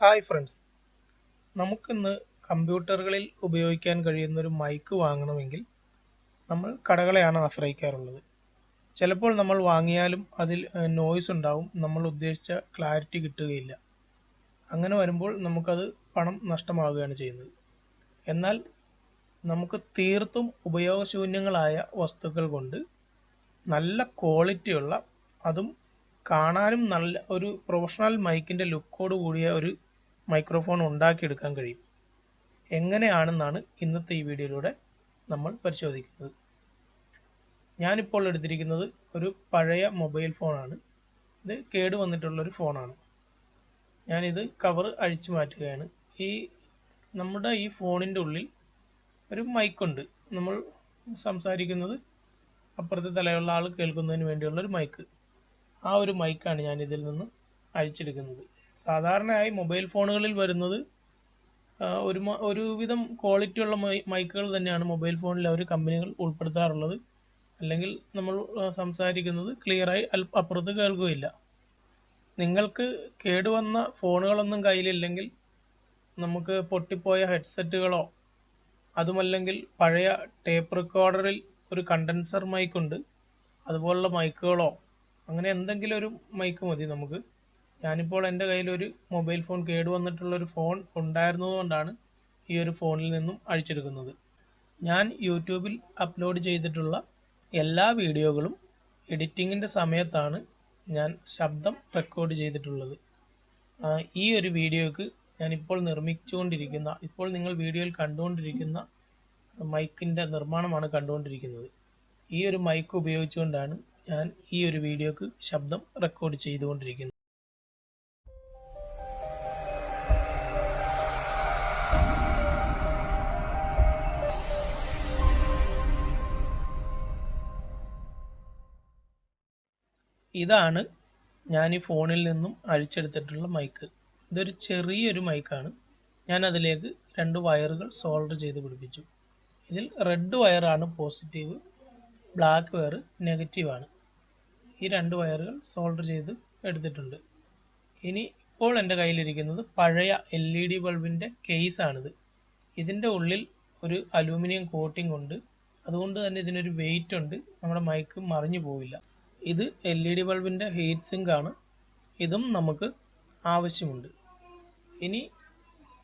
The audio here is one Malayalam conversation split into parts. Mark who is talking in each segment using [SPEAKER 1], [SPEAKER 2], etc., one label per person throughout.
[SPEAKER 1] ഹായ് ഫ്രണ്ട്സ്, നമുക്കിന്ന് കമ്പ്യൂട്ടറുകളിൽ ഉപയോഗിക്കാൻ കഴിയുന്ന ഒരു മൈക്ക് വാങ്ങണമെങ്കിൽ നമ്മൾ കടകളെയാണ് ആശ്രയിക്കാറുള്ളത്. ചിലപ്പോൾ നമ്മൾ വാങ്ങിയാലും അതിൽ നോയ്സ് ഉണ്ടാവും, നമ്മൾ ഉദ്ദേശിച്ച ക്ലാരിറ്റി കിട്ടുകയില്ല. അങ്ങനെ വരുമ്പോൾ നമുക്കത് പണം നഷ്ടമാവുകയാണ് ചെയ്യുന്നത്. എന്നാൽ നമുക്ക് തീർത്തും ഉപയോഗശൂന്യങ്ങളായ വസ്തുക്കൾ കൊണ്ട് നല്ല ക്വാളിറ്റിയുള്ള, അതും കാണാനും നല്ല ഒരു പ്രൊഫഷണൽ മൈക്കിൻ്റെ ലുക്കോട് കൂടിയ ഒരു മൈക്രോഫോൺ ഉണ്ടാക്കിയെടുക്കാൻ കഴിയും. എങ്ങനെയാണെന്നാണ് ഇന്നത്തെ ഈ വീഡിയോയിലൂടെ നമ്മൾ പരിശോധിക്കുന്നത്. ഞാനിപ്പോൾ എടുത്തിരിക്കുന്നത് ഒരു പഴയ മൊബൈൽ ഫോണാണ്. ഇത് കേടുവന്നിട്ടുള്ളൊരു ഫോണാണ്. ഞാനിത് കവർ അഴിച്ചു മാറ്റുകയാണ്. നമ്മുടെ ഈ ഫോണിൻ്റെ ഉള്ളിൽ ഒരു മൈക്കുണ്ട്. നമ്മൾ സംസാരിക്കുന്നത് അപ്പുറത്തെ തലയുള്ള ആൾ കേൾക്കുന്നതിന് വേണ്ടിയുള്ള ഒരു മൈക്ക്. ആ ഒരു മൈക്കാണ് ഞാൻ ഇതിൽ നിന്ന് അഴിച്ചെടുക്കുന്നത്. സാധാരണയായി മൊബൈൽ ഫോണുകളിൽ വരുന്നത് ഒരുവിധം ക്വാളിറ്റിയുള്ള മൈക്കുകൾ തന്നെയാണ് മൊബൈൽ ഫോണിൽ അവർ കമ്പനികൾ ഉൾപ്പെടുത്താറുള്ളത്. അല്ലെങ്കിൽ നമ്മൾ സംസാരിക്കുന്നത് ക്ലിയറായി അപ്പുറത്ത് കേൾക്കുകയില്ല. നിങ്ങൾക്ക് കേടുവന്ന ഫോണുകളൊന്നും കയ്യിലില്ലെങ്കിൽ നമുക്ക് പൊട്ടിപ്പോയ ഹെഡ്സെറ്റുകളോ അതുമല്ലെങ്കിൽ പഴയ ടേപ്പ് റെക്കോർഡറിൽ ഒരു കണ്ടൻസർ മൈക്കുണ്ട്, അതുപോലുള്ള മൈക്കുകളോ അങ്ങനെ എന്തെങ്കിലും ഒരു മൈക്ക് മതി നമുക്ക്. ഞാനിപ്പോൾ എൻ്റെ കയ്യിലൊരു മൊബൈൽ ഫോൺ കേടുവന്നിട്ടുള്ളൊരു ഫോൺ ഉണ്ടായിരുന്നതുകൊണ്ടാണ് ഈ ഒരു ഫോണിൽ നിന്നും അഴിച്ചെടുക്കുന്നത്. ഞാൻ യൂട്യൂബിൽ അപ്ലോഡ് ചെയ്തിട്ടുള്ള എല്ലാ വീഡിയോകളും എഡിറ്റിങ്ങിൻ്റെ സമയത്താണ് ഞാൻ ശബ്ദം റെക്കോർഡ് ചെയ്തിട്ടുള്ളത്. ഈ ഒരു വീഡിയോയ്ക്ക് ഞാനിപ്പോൾ ഇപ്പോൾ നിങ്ങൾ വീഡിയോയിൽ കണ്ടുകൊണ്ടിരിക്കുന്ന മൈക്കിൻ്റെ നിർമ്മാണമാണ് കണ്ടുകൊണ്ടിരിക്കുന്നത്. ഈ ഒരു മൈക്ക് ഉപയോഗിച്ചുകൊണ്ടാണ് ഞാൻ ഈ ഒരു വീഡിയോക്ക് ശബ്ദം റെക്കോർഡ് ചെയ്തുകൊണ്ടിരിക്കുന്നത്. ഇതാണ് ഞാൻ ഈ ഫോണിൽ നിന്നും അഴിച്ചെടുത്തിട്ടുള്ള മൈക്ക്. ഇതൊരു ചെറിയൊരു മൈക്കാണ്. ഞാൻ അതിലേക്ക് 2 വയറുകൾ സോൾഡർ ചെയ്ത് പിടിപ്പിച്ചു. ഇതിൽ റെഡ് വയറാണ് പോസിറ്റീവ്, ബ്ലാക്ക് വയർ നെഗറ്റീവാണ്. ഈ 2 വയറുകൾ സോൾഡർ ചെയ്ത് എടുത്തിട്ടുണ്ട്. ഇപ്പോൾ എൻ്റെ കയ്യിലിരിക്കുന്നത് പഴയ LED ബൾബിൻ്റെ കേസാണിത്. ഇതിൻ്റെ ഉള്ളിൽ ഒരു അലൂമിനിയം കോട്ടിംഗ് ഉണ്ട്. അതുകൊണ്ട് തന്നെ ഇതിനൊരു വെയിറ്റ് ഉണ്ട്, നമ്മുടെ മൈക്ക് മറിഞ്ഞു പോവില്ല. ഇത് LED ബൾബിൻ്റെ ഹീറ്റ് സിങ്ക് ആണ്. ഇതും നമുക്ക് ആവശ്യമുണ്ട്.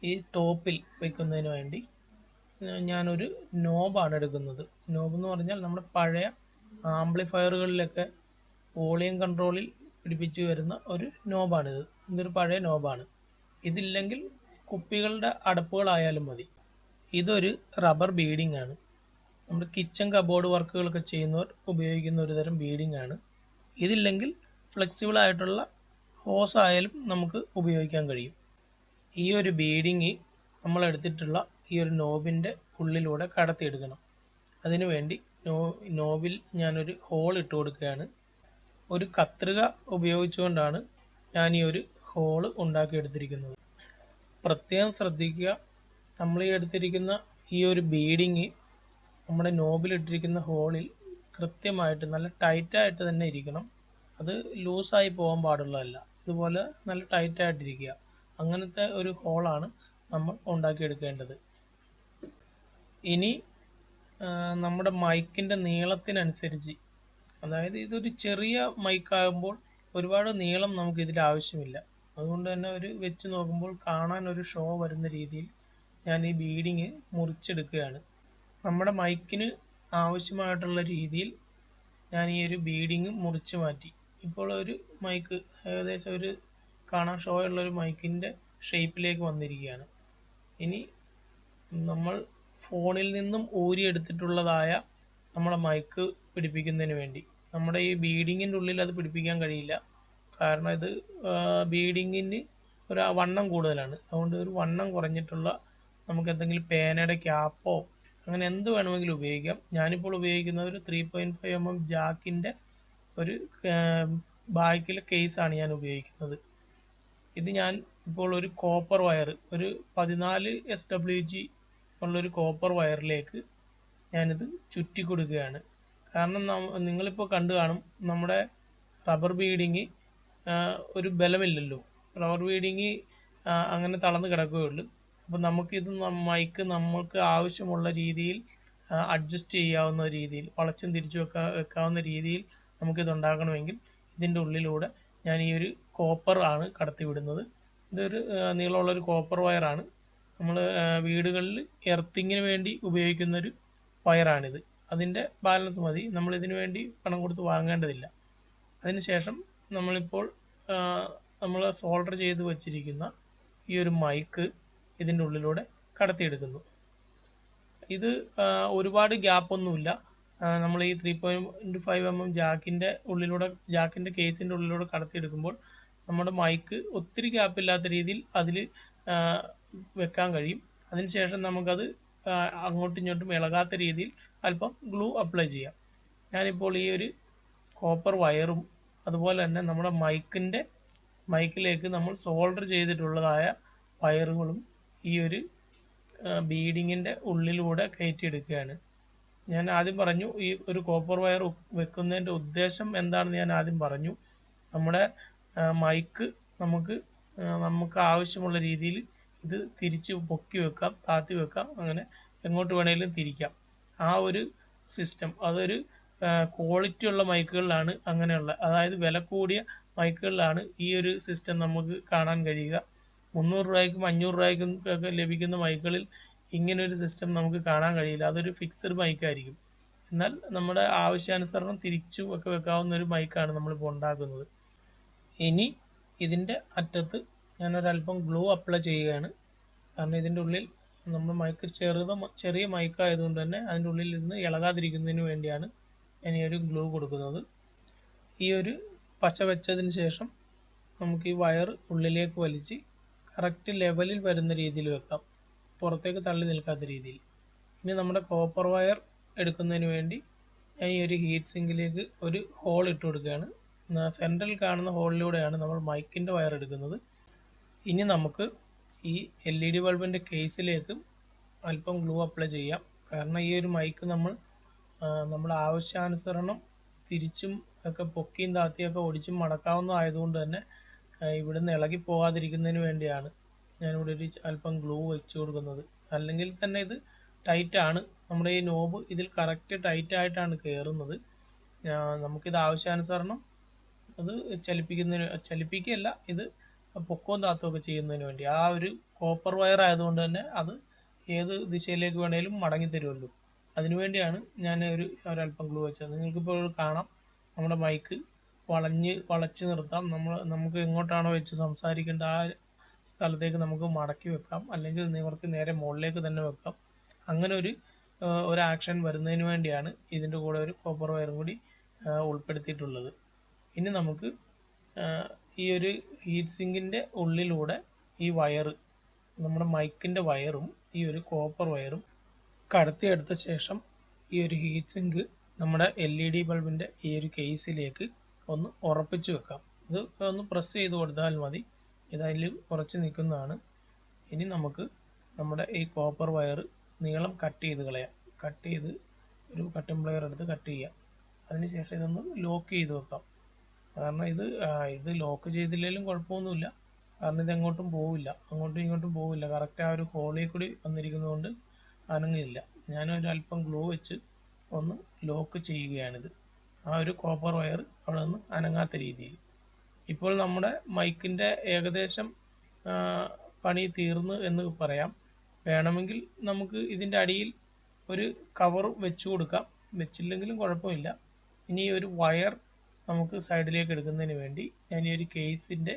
[SPEAKER 1] ഈ ടോപ്പിൽ വയ്ക്കുന്നതിന് വേണ്ടി ഞാനൊരു നോബാണ് എടുക്കുന്നത്. നോബ് എന്ന് പറഞ്ഞാൽ നമ്മുടെ പഴയ ആംപ്ലിഫയറുകളിലൊക്കെ വോളിയം കൺട്രോളിൽ പിടിപ്പിച്ചു വരുന്ന ഒരു നോബാണിത്. ഇതൊരു പഴയ നോബാണ്. ഇതില്ലെങ്കിൽ കുപ്പികളുടെ അടപ്പുകളായാലും മതി. ഇതൊരു റബ്ബർ ബീഡിംഗ് ആണ്. നമ്മുടെ കിച്ചൺ കബോർഡ് വർക്കുകളൊക്കെ ചെയ്യുന്നവർ ഉപയോഗിക്കുന്ന ഒരു തരം ബീഡിംഗ് ആണ്. ഇതില്ലെങ്കിൽ ഫ്ലെക്സിബിൾ ആയിട്ടുള്ള ഹോസ് ആയാലും നമുക്ക് ഉപയോഗിക്കാൻ കഴിയും. ഈ ഒരു ബീഡിങ് നമ്മൾ എടുത്തിട്ടുള്ള ഈ ഒരു നോബിൻ്റെ ഉള്ളിലൂടെ കടത്തിയെടുക്കണം. അതിനുവേണ്ടി നോബിൽ ഞാനൊരു ഹോൾ ഇട്ട് കൊടുക്കുകയാണ്. ഒരു കത്രിക ഉപയോഗിച്ചുകൊണ്ടാണ് ഞാൻ ഈ ഒരു ഹോള് ഉണ്ടാക്കിയെടുത്തിരിക്കുന്നത്. പ്രത്യേകം ശ്രദ്ധിക്കുക, നമ്മൾ ഈ എടുത്തിരിക്കുന്ന ഈ ഒരു ബീഡിങ് നമ്മുടെ നോബിലിട്ടിരിക്കുന്ന ഹോളിൽ കൃത്യമായിട്ട് നല്ല ടൈറ്റായിട്ട് തന്നെ ഇരിക്കണം. അത് ലൂസായി പോകാൻ പാടുള്ളതല്ല. ഇതുപോലെ നല്ല ടൈറ്റായിട്ടിരിക്കുക. അങ്ങനത്തെ ഒരു ഹോളാണ് നമ്മൾ ഉണ്ടാക്കിയെടുക്കേണ്ടത്. ഇനി നമ്മുടെ മൈക്കിൻ്റെ നീളത്തിനനുസരിച്ച്, അതായത് ഇതൊരു ചെറിയ മൈക്കാകുമ്പോൾ ഒരുപാട് നീളം നമുക്ക് ഇതിൽ ആവശ്യമില്ല. അതുകൊണ്ട് തന്നെ വെച്ച് നോക്കുമ്പോൾ കാണാൻ ഒരു ഷോ വരുന്ന രീതിയിൽ ഞാൻ ഈ ബീഡിങ് മുറിച്ചെടുക്കുകയാണ്. നമ്മുടെ മൈക്കിന് ആവശ്യമായിട്ടുള്ള രീതിയിൽ ഞാൻ ഈ ഒരു ബീഡിങ് മുറിച്ച് മാറ്റി. ഇപ്പോൾ ഒരു മൈക്ക് ഏകദേശം ഒരു കാണാൻ ഷോ ഉള്ളൊരു മൈക്കിൻ്റെ ഷേപ്പിലേക്ക് വന്നിരിക്കുകയാണ്. ഇനി നമ്മൾ ഫോണിൽ നിന്നും ഊരിയെടുത്തിട്ടുള്ളതായ നമ്മുടെ മൈക്ക് പിടിപ്പിക്കുന്നതിന് വേണ്ടി നമ്മുടെ ഈ ബീഡിങ്ങിൻ്റെ ഉള്ളിൽ അത് പിടിപ്പിക്കാൻ കഴിയില്ല. കാരണം ഇത് ബീഡിങ്ങിന് ഒരു വണ്ണം കൂടുതലാണ്. അതുകൊണ്ട് ഒരു വണ്ണം കുറഞ്ഞിട്ടുള്ള നമുക്ക് എന്തെങ്കിലും പേനയുടെ ക്യാപ്പോ അങ്ങനെ എന്ത് വേണമെങ്കിലും ഉപയോഗിക്കാം. ഞാനിപ്പോൾ ഉപയോഗിക്കുന്നത് ഒരു 3.5 mm ജാക്കിൻ്റെ ഒരു ബാക്കിലെ കേസാണ് ഞാൻ ഉപയോഗിക്കുന്നത്. ഇത് ഞാൻ ഇപ്പോൾ ഒരു കോപ്പർ വയർ, ഒരു 14 SWG ഉള്ളൊരു കോപ്പർ വയറിലേക്ക് ഞാനിത് ചുറ്റി കൊടുക്കുകയാണ്. കാരണം നിങ്ങളിപ്പോൾ കണ്ടു കാണും, നമ്മുടെ റബ്ബർ ബീഡിങ് ഒരു ബലമില്ലല്ലോ. റബ്ബർ ബീഡിങ് അങ്ങനെ തളർന്ന് കിടക്കുകയുള്ളൂ. അപ്പോൾ നമുക്കിത് മൈക്ക് നമ്മൾക്ക് ആവശ്യമുള്ള രീതിയിൽ അഡ്ജസ്റ്റ് ചെയ്യാവുന്ന രീതിയിൽ വളച്ചും തിരിച്ചു വെക്കാവുന്ന രീതിയിൽ നമുക്കിത് ഉണ്ടാക്കണമെങ്കിൽ ഇതിൻ്റെ ഉള്ളിലൂടെ ഞാൻ ഈ ഒരു കോപ്പർ ആണ് കടത്തിവിടുന്നത്. ഇതൊരു നീളമുള്ളൊരു കോപ്പർ വയറാണ്. നമ്മൾ വീടുകളിൽ എർത്തിങ്ങിന് വേണ്ടി ഉപയോഗിക്കുന്നൊരു വയറാണിത്. അതിൻ്റെ ബാലൻസ് മതി, നമ്മളിതിനു വേണ്ടി പണം കൊടുത്ത് വാങ്ങേണ്ടതില്ല. അതിനുശേഷം നമ്മളിപ്പോൾ നമ്മൾ സോൾഡർ ചെയ്ത് വച്ചിരിക്കുന്ന ഈ ഒരു മൈക്ക് ഇതിൻ്റെ ഉള്ളിലൂടെ കടത്തിയെടുക്കുന്നു. ഇത് ഒരുപാട് ഗ്യാപ്പൊന്നുമില്ല. നമ്മൾ ഈ 3.5 mm ജാക്കിൻ്റെ കേസിൻ്റെ ഉള്ളിലൂടെ കടത്തിയെടുക്കുമ്പോൾ നമ്മുടെ മൈക്ക് ഒത്തിരി ഗ്യാപ്പില്ലാത്ത രീതിയിൽ അതിൽ വെക്കാൻ കഴിയും. അതിനുശേഷം നമുക്കത് അങ്ങോട്ടും ഇങ്ങോട്ടും ഇളകാത്ത രീതിയിൽ അല്പം ഗ്ലൂ അപ്ലൈ ചെയ്യാം. ഞാനിപ്പോൾ ഈ ഒരു കോപ്പർ വയറും അതുപോലെ തന്നെ നമ്മുടെ മൈക്കിലേക്ക് നമ്മൾ സോൾഡർ ചെയ്തിട്ടുള്ളതായ വയറുകളും ഈ ഒരു ബീഡിങ്ങിൻ്റെ ഉള്ളിലൂടെ കയറ്റിയെടുക്കുകയാണ്. ഞാൻ ആദ്യം പറഞ്ഞു ഈ ഒരു കോപ്പർ വയർ വെക്കുന്നതിൻ്റെ ഉദ്ദേശം എന്താണെന്ന് ഞാൻ ആദ്യം പറഞ്ഞു. നമ്മുടെ മൈക്ക് നമുക്ക് ആവശ്യമുള്ള രീതിയിൽ ഇത് തിരിച്ച് പൊക്കി വെക്കാം, താത്തി വെക്കാം, അങ്ങനെ എങ്ങോട്ട് വേണമെങ്കിലും തിരിക്കാം. ആ ഒരു സിസ്റ്റം അതൊരു ക്വാളിറ്റി ഉള്ള മൈക്കുകളിലാണ് അങ്ങനെയുള്ള, അതായത് വില കൂടിയ മൈക്കുകളിലാണ് ഈ ഒരു സിസ്റ്റം നമുക്ക് കാണാൻ കഴിയുക. 300 രൂപയ്ക്കും 500 രൂപയ്ക്കും ഒക്കെ ലഭിക്കുന്ന മൈക്കുകളിൽ ഇങ്ങനൊരു സിസ്റ്റം നമുക്ക് കാണാൻ കഴിയില്ല. അതൊരു ഫിക്സഡ് മൈക്കായിരിക്കും. എന്നാൽ നമ്മുടെ ആവശ്യാനുസരണം തിരിച്ചും ഒക്കെ വെക്കാവുന്ന ഒരു മൈക്കാണ് നമ്മളിപ്പോൾ ഉണ്ടാക്കുന്നത്. ഇനി ഇതിൻ്റെ അറ്റത്ത് ഞാനൊരല്പം ഗ്ലൂ അപ്ലൈ ചെയ്യുകയാണ്. കാരണം ഇതിൻ്റെ ഉള്ളിൽ നമ്മുടെ മൈക്ക് ചെറിയ മൈക്കായതുകൊണ്ട് തന്നെ അതിൻ്റെ ഉള്ളിൽ ഇരുന്ന് ഇളകാതിരിക്കുന്നതിന് വേണ്ടിയാണ് ഞാൻ ഈ ഒരു ഗ്ലൂ കൊടുക്കുന്നത്. ഈ ഒരു പശ വെച്ചതിന് ശേഷം നമുക്ക് ഈ വയർ ഉള്ളിലേക്ക് വലിച്ച് കറക്റ്റ് ലെവലിൽ വരുന്ന രീതിയിൽ വെക്കാം, പുറത്തേക്ക് തള്ളി നിൽക്കാത്ത രീതിയിൽ. ഇനി നമ്മുടെ കോപ്പർ വയർ എടുക്കുന്നതിന് വേണ്ടി ഞാൻ ഈ ഒരു ഹീറ്റ് സിങ്കിലേക്ക് ഒരു ഹോൾ ഇട്ട് കൊടുക്കുകയാണ്. സെൻട്രൽ കാണുന്ന ഹോളിലൂടെയാണ് നമ്മൾ മൈക്കിൻ്റെ വയർ എടുക്കുന്നത്. ഇനി നമുക്ക് ഈ LED ബൾബിൻ്റെ കേസിലേക്ക് അല്പം ഗ്ലൂ അപ്ലൈ ചെയ്യാം. കാരണം ഈ ഒരു മൈക്ക് നമ്മുടെ ആവശ്യാനുസരണം തിരിച്ചും ഒക്കെ പൊക്കിയും താത്തിയൊക്കെ ഒടിച്ചും മടക്കാവുന്നതായതുകൊണ്ട് തന്നെ ഇവിടുന്ന് ഇളകി പോകാതിരിക്കുന്നതിന് വേണ്ടിയാണ് ഞാനിവിടെ ഒരു അല്പം ഗ്ലൂ വെച്ച് കൊടുക്കുന്നത്. അല്ലെങ്കിൽ തന്നെ ഇത് ടൈറ്റാണ്, നമ്മുടെ ഈ നോബ് ഇതിൽ കറക്റ്റ് ടൈറ്റായിട്ടാണ് കയറുന്നത്. നമുക്കിത് ആവശ്യാനുസരണം അത് ചലിപ്പിക്കുകയല്ല, ഇത് പൊക്കവും താത്തവും ഒക്കെ ചെയ്യുന്നതിന് വേണ്ടി. ആ ഒരു കോപ്പർ വയർ ആയതുകൊണ്ട് തന്നെ അത് ഏത് ദിശയിലേക്ക് വേണേലും മടങ്ങി തരുമല്ലോ, അതിനുവേണ്ടിയാണ് ഞാൻ ഒരല്പം ഗ്ലൂ വെച്ചത്. നിങ്ങൾക്കിപ്പോൾ കാണാം നമ്മുടെ മൈക്ക് വളച്ച് നിർത്താം. നമുക്ക് എങ്ങോട്ടാണോ വെച്ച് സംസാരിക്കേണ്ട ആ സ്ഥലത്തേക്ക് നമുക്ക് മടക്കി വെക്കാം, അല്ലെങ്കിൽ നിവർത്തി നേരെ മുകളിലേക്ക് തന്നെ വെക്കാം. അങ്ങനെ ഒരു ആക്ഷൻ വരുന്നതിന് വേണ്ടിയാണ് ഇതിൻ്റെ കൂടെ ഒരു കോപ്പർ വയറും കൂടി ഉൾപ്പെടുത്തിയിട്ടുള്ളത്. ഇനി നമുക്ക് ഈ ഒരു ഹീറ്റ് സിങ്കിൻ്റെ ഉള്ളിലൂടെ ഈ വയർ, നമ്മുടെ മൈക്കിൻ്റെ വയറും ഈ ഒരു കോപ്പർ വയറും കടത്തിയെടുത്ത ശേഷം ഈ ഒരു ഹീറ്റ് സിങ്ക് നമ്മുടെ LED ബൾബിൻ്റെ ഈ ഒരു കേസിലേക്ക് ഒന്ന് ഉറപ്പിച്ച് വെക്കാം. ഇത് ഒന്ന് പ്രസ് ചെയ്ത് കൊടുത്താൽ മതി, ഇതതിൽ ഉറച്ച് നിൽക്കുന്നതാണ്. ഇനി നമുക്ക് നമ്മുടെ ഈ കോപ്പർ വയർ നീളം കട്ട് ചെയ്ത് കളയാം. കട്ട് ചെയ്ത് ഒരു കട്ടിംഗ് പ്ലെയർ എടുത്ത് കട്ട് ചെയ്യാം. അതിനുശേഷം ഇതൊന്ന് ലോക്ക് ചെയ്ത് വെക്കാം. കാരണം ഇത് ലോക്ക് ചെയ്തില്ലെങ്കിലും കുഴപ്പമൊന്നുമില്ല, കാരണം ഇത് എങ്ങോട്ടും പോവില്ല, അങ്ങോട്ടും ഇങ്ങോട്ടും പോവില്ല. കറക്റ്റ് ആ ഒരു ഹോളിൽ കൂടി വന്നിരിക്കുന്നതുകൊണ്ട് അനങ്ങില്ല. ഞാനൊരു അല്പം ഗ്ലൂ വെച്ച് ഒന്ന് ലോക്ക് ചെയ്യുകയാണിത്, ആ ഒരു കോപ്പർ വയർ അവിടെ നിന്ന് അനങ്ങാത്ത രീതിയിൽ. ഇപ്പോൾ നമ്മുടെ മൈക്കിൻ്റെ ഏകദേശം പണി തീർന്നു എന്ന് പറയാം. വേണമെങ്കിൽ നമുക്ക് ഇതിൻ്റെ അടിയിൽ ഒരു കവർ വെച്ച് കൊടുക്കാം, വെച്ചില്ലെങ്കിലും കുഴപ്പമില്ല. ഇനി ഒരു വയർ നമുക്ക് സൈഡിലേക്ക് എടുക്കുന്നതിന് വേണ്ടി ഞാൻ ഈ ഒരു കേസിൻ്റെ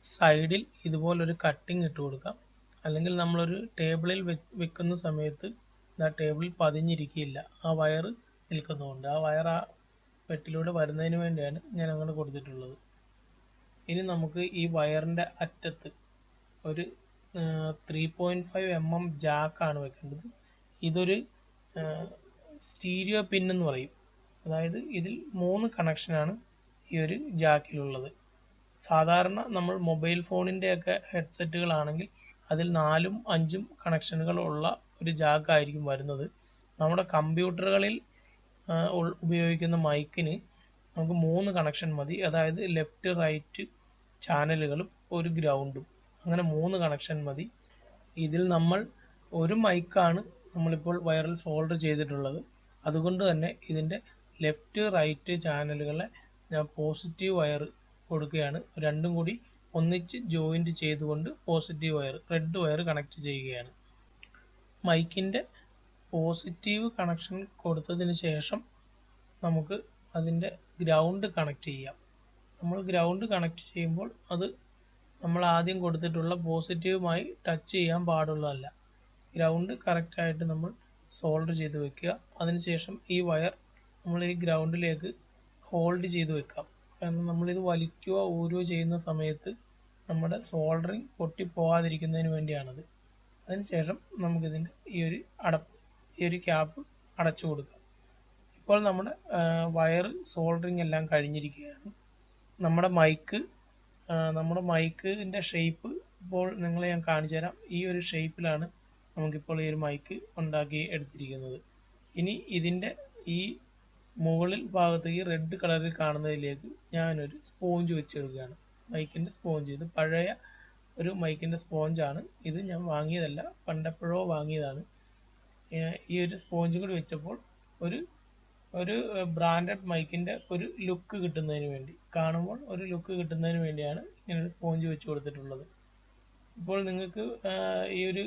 [SPEAKER 1] സൈഡിൽ ഇതുപോലൊരു കട്ടിങ് ഇട്ട് കൊടുക്കാം. അല്ലെങ്കിൽ നമ്മളൊരു ടേബിളിൽ വെക്കുന്ന സമയത്ത് ആ ടേബിൾ പതിഞ്ഞിരിക്കില്ല, ആ വയർ നിൽക്കുന്നതുകൊണ്ട്. ആ വയർ ആ പെട്ടിലൂടെ വരുന്നതിന് വേണ്ടിയാണ് ഞാൻ അങ്ങനെ കൊടുത്തിട്ടുള്ളത്. ഇനി നമുക്ക് ഈ വയറിൻ്റെ അറ്റത്ത് ഒരു 3.5 mm ജാക്കാണ് വെക്കേണ്ടത്. ഇതൊരു സ്റ്റീരിയോ പിൻ എന്ന് പറയും. അതായത് ഇതിൽ 3 കണക്ഷനാണ് ഈ ഒരു ജാക്കിലുള്ളത്. സാധാരണ നമ്മൾ മൊബൈൽ ഫോണിൻ്റെയൊക്കെ ഹെഡ്സെറ്റുകളാണെങ്കിൽ അതിൽ 4ഉം 5ഉം കണക്ഷനുകൾ ഉള്ള ഒരു ജാക്കായിരിക്കും വരുന്നത്. നമ്മുടെ കമ്പ്യൂട്ടറുകളിൽ ഉപയോഗിക്കുന്ന മൈക്കിന് നമുക്ക് 3 കണക്ഷൻ മതി. അതായത് ലെഫ്റ്റ് റൈറ്റ് ചാനലുകളും ഒരു ഗ്രൗണ്ടും. അങ്ങനെ 3 കണക്ഷൻ മതി. ഇതിൽ നമ്മൾ ഒരു മൈക്കാണ് നമ്മളിപ്പോൾ വയറിൽ സോൾഡർ ചെയ്തിട്ടുള്ളത്. അതുകൊണ്ട് തന്നെ ഇതിൻ്റെ ലെഫ്റ്റ് റൈറ്റ് ചാനലുകളെ ഞാൻ പോസിറ്റീവ് വയർ കൊടുക്കുകയാണ്. രണ്ടും കൂടി ഒന്നിച്ച് ജോയിൻറ്റ് ചെയ്തുകൊണ്ട് positive wire red wire connect ചെയ്യുകയാണ്. മൈക്കിൻ്റെ പോസിറ്റീവ് കണക്ഷൻ കൊടുത്തതിന് ശേഷം നമുക്ക് അതിൻ്റെ ഗ്രൗണ്ട് കണക്ട് ചെയ്യാം. നമ്മൾ ഗ്രൗണ്ട് കണക്ട് ചെയ്യുമ്പോൾ അത് നമ്മൾ ആദ്യം കൊടുത്തിട്ടുള്ള പോസിറ്റീവുമായി ടച്ച് ചെയ്യാൻ പാടുള്ളതല്ല. ഗ്രൗണ്ട് കറക്റ്റായിട്ട് നമ്മൾ സോൾഡർ ചെയ്ത് വെക്കുക. അതിനുശേഷം ഈ വയർ നമ്മൾ ഈ ഗ്രൗണ്ടിലേക്ക് ഹോൾഡ് ചെയ്ത് വെക്കാം. കാരണം നമ്മളിത് വലിക്കുകയോ ഊരുകയോ ചെയ്യുന്ന സമയത്ത് നമ്മുടെ സോൾഡറിങ് പൊട്ടിപ്പോകാതിരിക്കുന്നതിന് വേണ്ടിയാണത്. അതിനുശേഷം നമുക്കിതിൻ്റെ ഈ ഒരു ക്യാപ്പ് അടച്ചു കൊടുക്കാം. ഇപ്പോൾ നമ്മുടെ വയർ സോൾഡറിങ് എല്ലാം കഴിഞ്ഞിരിക്കുകയാണ്. നമ്മുടെ മൈക്കിൻ്റെ ഷേപ്പ് ഇപ്പോൾ നിങ്ങളെ ഞാൻ കാണിച്ചു തരാം. ഈ ഒരു ഷേപ്പിലാണ് നമുക്കിപ്പോൾ ഈ ഒരു മൈക്ക് ഉണ്ടാക്കി എടുത്തിരിക്കുന്നത്. ഇനി ഇതിൻ്റെ ഈ മുകളിൽ ഭാഗത്ത് ഈ റെഡ് കളറിൽ കാണുന്നതിലേക്ക് ഞാനൊരു സ്പോഞ്ച് വെച്ചെടുക്കുകയാണ്. മൈക്കിൻ്റെ സ്പോഞ്ച്. ഇത് പഴയ ഒരു മൈക്കിൻ്റെ സ്പോഞ്ചാണ്. ഇത് ഞാൻ വാങ്ങിയതല്ല, പണ്ടെപ്പോഴോ വാങ്ങിയതാണ്. ഈ ഒരു സ്പോഞ്ച് കൂടി വെച്ചപ്പോൾ ഒരു ബ്രാൻഡഡ് മൈക്കിൻ്റെ ഒരു ലുക്ക് കിട്ടുന്നതിന് വേണ്ടി, കാണുമ്പോൾ ഒരു ലുക്ക് കിട്ടുന്നതിന് വേണ്ടിയാണ് ഇങ്ങനൊരു സ്പോഞ്ച് വെച്ച് കൊടുത്തിട്ടുള്ളത്. ഇപ്പോൾ നിങ്ങൾക്ക് ഈ ഒരു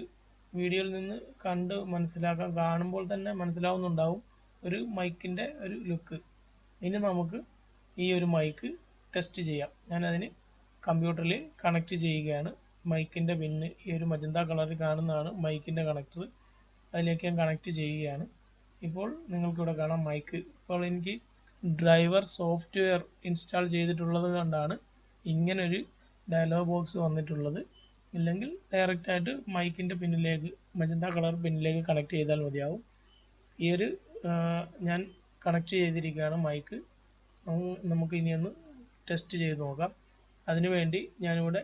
[SPEAKER 1] വീഡിയോയിൽ നിന്ന് കണ്ട് കാണുമ്പോൾ തന്നെ മനസ്സിലാവുന്നുണ്ടാവും ഒരു മൈക്കിൻ്റെ ഒരു ലുക്ക്. ഇനി നമുക്ക് ഈ ഒരു മൈക്ക് ടെസ്റ്റ് ചെയ്യാം. ഞാനതിന് കമ്പ്യൂട്ടറിൽ കണക്ട് ചെയ്യുകയാണ്. മൈക്കിൻ്റെ പിന്ന് ഈ ഒരു മജന്ത കളറിൽ കാണുന്നതാണ് മൈക്കിൻ്റെ കണക്ടർ. അതിലേക്ക് ഞാൻ കണക്ട് ചെയ്യുകയാണ്. ഇപ്പോൾ നിങ്ങൾക്കിവിടെ കാണാം മൈക്ക്. ഇപ്പോൾ എനിക്ക് ഡ്രൈവർ സോഫ്റ്റ്വെയർ ഇൻസ്റ്റാൾ ചെയ്തിട്ടുള്ളത് കൊണ്ടാണ് ഇങ്ങനൊരു ഡയലോഗ് ബോക്സ് വന്നിട്ടുള്ളത്. ഇല്ലെങ്കിൽ ഡയറക്റ്റായിട്ട് മൈക്കിൻ്റെ പിന്നിലേക്ക് മജന്ത കളർ പിന്നിലേക്ക് കണക്ട് ചെയ്താൽ മതിയാവും. ഈ ഒരു ഞാൻ കണക്ട് ചെയ്തിരിക്കുകയാണ് മൈക്ക്. നമുക്ക് ഇനിയൊന്ന് ടെസ്റ്റ് ചെയ്ത് നോക്കാം. അതിനുവേണ്ടി ഞാനിവിടെ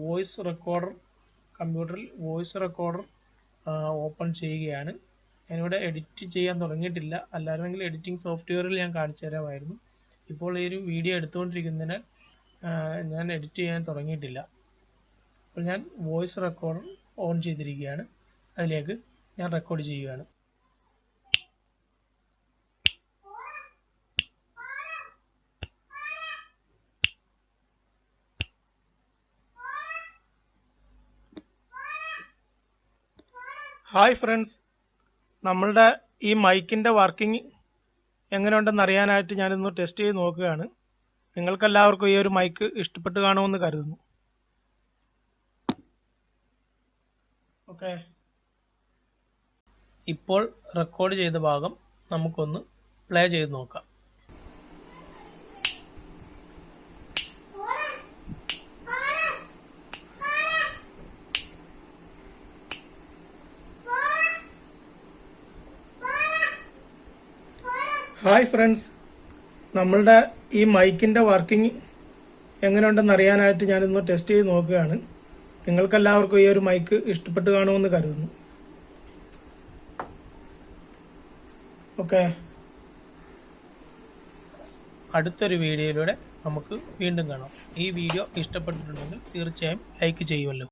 [SPEAKER 1] വോയിസ് റെക്കോർഡർ, കമ്പ്യൂട്ടറിൽ വോയിസ് റെക്കോർഡർ ഓപ്പൺ ചെയ്യുകയാണ്. ഞാനിവിടെ എഡിറ്റ് ചെയ്യാൻ തുടങ്ങിയിട്ടില്ല. അല്ലായിരുന്നെങ്കിൽ എഡിറ്റിംഗ് സോഫ്റ്റ്വെയറിൽ ഞാൻ കാണിച്ചു തരാമായിരുന്നു. ഇപ്പോൾ ഈ ഒരു വീഡിയോ എടുത്തുകൊണ്ടിരിക്കുന്നതിനാൽ ഞാൻ എഡിറ്റ് ചെയ്യാൻ തുടങ്ങിയിട്ടില്ല. അപ്പോൾ ഞാൻ വോയിസ് റെക്കോർഡർ ഓൺ ചെയ്തിരിക്കുകയാണ്. അതിലേക്ക് ഞാൻ റെക്കോർഡ് ചെയ്യുകയാണ്. ഹായ് ഫ്രണ്ട്സ്, നമ്മളുടെ ഈ മൈക്കിൻ്റെ വർക്കിംഗ് എങ്ങനെയുണ്ടെന്ന് അറിയാനായിട്ട് ഞാനിന്ന് ടെസ്റ്റ് ചെയ്ത് നോക്കുകയാണ്. നിങ്ങൾക്കെല്ലാവർക്കും ഈ ഒരു മൈക്ക് ഇഷ്ടപ്പെട്ട് കാണുമെന്ന് കരുതുന്നു. ഓക്കെ, ഇപ്പോൾ റെക്കോർഡ് ചെയ്ത ഭാഗം നമുക്കൊന്ന് പ്ലേ ചെയ്ത് നോക്കാം. ഹായ് ഫ്രണ്ട്സ്, നമ്മളുടെ ഈ മൈക്കിൻ്റെ വർക്കിംഗ് എങ്ങനെയുണ്ടെന്ന് അറിയാനായിട്ട് ഞാനിന്ന് ടെസ്റ്റ് ചെയ്ത് നോക്കുകയാണ്. നിങ്ങൾക്കെല്ലാവർക്കും ഈ ഒരു മൈക്ക് ഇഷ്ടപ്പെട്ട് കാണുമെന്ന് കരുതുന്നു. ഓക്കെ, അടുത്തൊരു വീഡിയോയിലൂടെ നമുക്ക് വീണ്ടും കാണാം. ഈ വീഡിയോ ഇഷ്ടപ്പെട്ടിട്ടുണ്ടെങ്കിൽ തീർച്ചയായും ലൈക്ക് ചെയ്യുമല്ലോ.